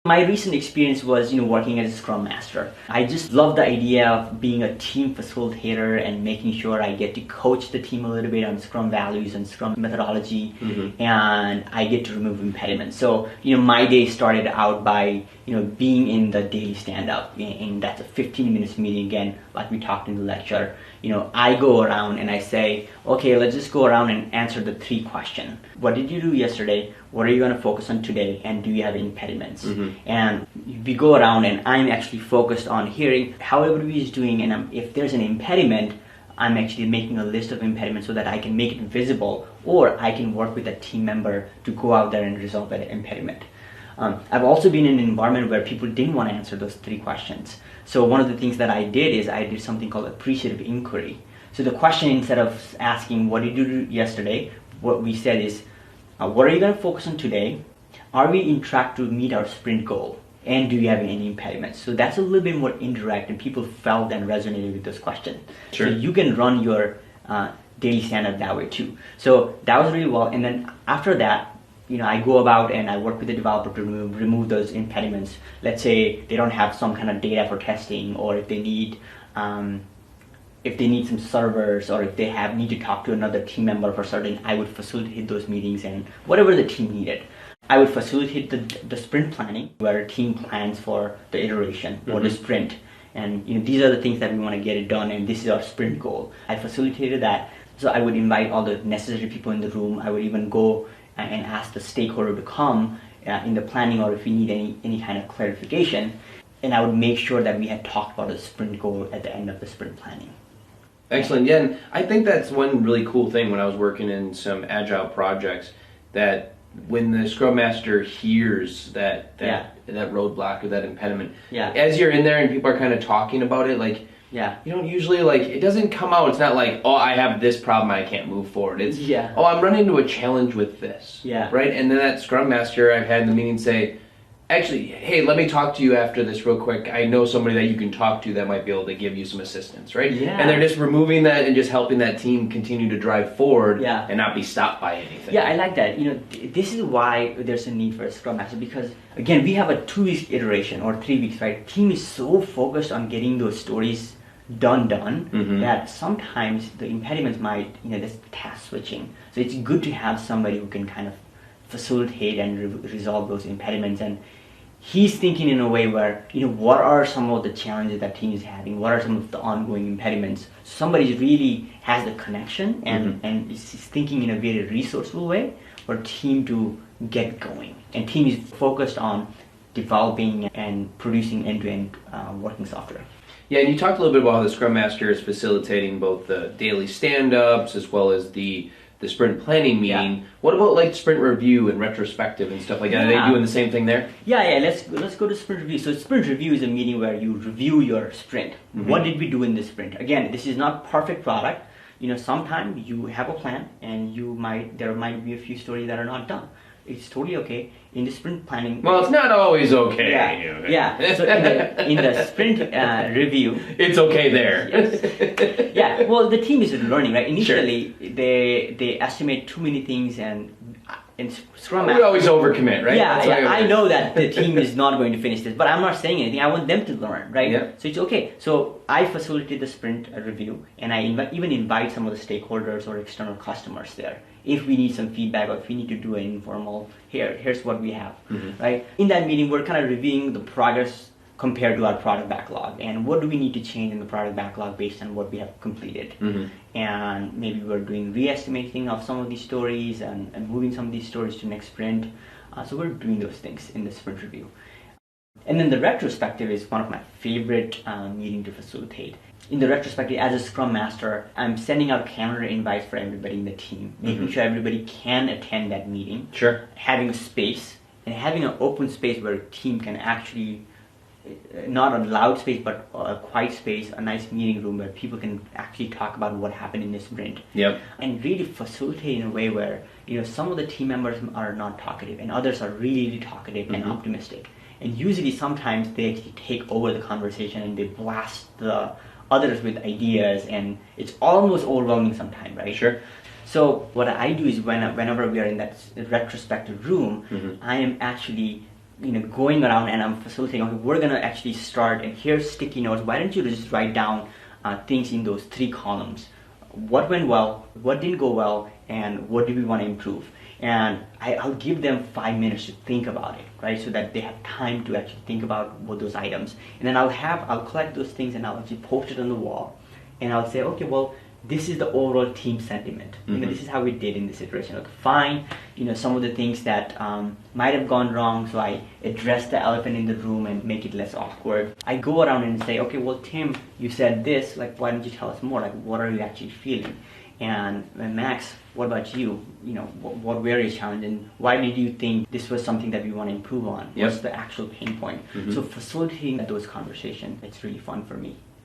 My recent experience was, working as a Scrum Master. I just love the idea of being a team facilitator and making sure I get to coach the team a little bit on Scrum values and Scrum methodology, and I get to remove impediments. So, my day started out by, being in the daily stand-up, and that's a 15 minutes meeting again, like we talked in the lecture. I go around and I say, okay, let's just go around and answer the 3 questions. What did you do yesterday? What are you going to focus on today? And do you have impediments? And we go around and I'm actually focused on hearing how everybody is doing, and if there's an impediment, I'm actually making a list of impediments so that I can make it visible, or I can work with a team member to go out there and resolve that impediment. I've also been in an environment where people didn't want to answer those 3 questions. So one of the things that I did is I did something called appreciative inquiry. So the question, instead of asking what did you do yesterday, what we said is, what are you going to focus on today? Are we in track to meet our sprint goal? And do you have any impediments? So that's a little bit more indirect, and people felt and resonated with those questions. Sure. So you can run your daily stand-up that way too. So that was really well. And then after that, I go about and I work with the developer to remove those impediments. Let's say they don't have some kind of data for testing, or if they need some servers, or if they need to talk to another team member for certain, I would facilitate those meetings and whatever the team needed. I would facilitate the sprint planning, where a team plans for the iteration or the sprint. And these are the things that we want to get it done, and this is our sprint goal. I facilitated that. So I would invite all the necessary people in the room. I would even go and ask the stakeholder to come in the planning, or if we need any kind of clarification. And I would make sure that we had talked about the sprint goal at the end of the sprint planning. Excellent. Yeah, and I think that's one really cool thing when I was working in some agile projects, that when the Scrum Master hears that roadblock or that impediment, as you're in there and people are kind of talking about it, you don't usually, it doesn't come out. It's not like, oh, I have this problem, I can't move forward. It's, oh, I'm running into a challenge with this. Right? And then that Scrum Master I've had in the meeting say, actually, hey, let me talk to you after this real quick. I know somebody that you can talk to that might be able to give you some assistance, right? And they're just removing that and just helping that team continue to drive forward and not be stopped by anything. Yeah, I like that. This is why there's a need for a Scrum Master, because, again, we have a 2-week iteration or 3 weeks, right? Team is so focused on getting those stories done that sometimes the impediments might, this task switching. So it's good to have somebody who can kind of facilitate and resolve those impediments. And he's thinking in a way where, what are some of the challenges that team is having? What are some of the ongoing impediments? Somebody really has the connection and is thinking in a very resourceful way for team to get going. And team is focused on developing and producing end-to-end working software. Yeah, and you talked a little bit about how the Scrum Master is facilitating both the daily stand-ups as well as the sprint planning meeting. What about sprint review and retrospective and stuff like that? Are they doing the same thing there? Yeah. Let's go to sprint review. So sprint review is a meeting where you review your sprint. What did we do in this sprint? Again, this is not perfect product. Sometimes you have a plan and there might be a few stories that are not done. It's totally okay. In the sprint planning... Well, it's not always okay. Yeah. So in the sprint review... It's okay there. Yes. Yeah, well, the team is learning, right? Initially, they estimate too many things, and in Scrum Master... We always overcommit, right? I know that the team is not going to finish this, but I'm not saying anything. I want them to learn, right? So it's okay. So I facilitate the sprint review, and I even invite some of the stakeholders or external customers there. If we need some feedback, or if we need to do an informal, here's what we have, right? In that meeting, we're kind of reviewing the progress compared to our product backlog, and what do we need to change in the product backlog based on what we have completed. And maybe we're doing re-estimating of some of these stories and moving some of these stories to next sprint. So we're doing those things in the sprint review. And then the retrospective is one of my favorite meetings to facilitate. In the retrospective, as a Scrum Master, I'm sending out calendar invites for everybody in the team, making sure everybody can attend that meeting. Having a space, and having an open space where a team can actually, not a loud space, but a quiet space, a nice meeting room where people can actually talk about what happened in this sprint. And really facilitate in a way where, some of the team members are not talkative and others are really talkative and optimistic. And usually sometimes they actually take over the conversation and they blast the others with ideas, and it's almost overwhelming sometimes, right? So what I do is whenever we are in that retrospective room, I am actually going around and I'm facilitating, okay, we're gonna actually start, and here's sticky notes. Why don't you just write down things in those 3 columns? What went well, what didn't go well, and what do we want to improve? And I'll give them 5 minutes to think about it, right? So that they have time to actually think about what those items. And then I'll collect those things and I'll actually post it on the wall. And I'll say, okay, well, this is the overall team sentiment. This is how we did in this iteration. Like, fine, some of the things that might have gone wrong, so I address the elephant in the room and make it less awkward. I go around and say, okay, well, Tim, you said this, like, why don't you tell us more? Like, what are you actually feeling? And Max, what about you? What were your challenges, and why did you think this was something that we want to improve on? What's the actual pain point? So facilitating those conversations, it's really fun for me.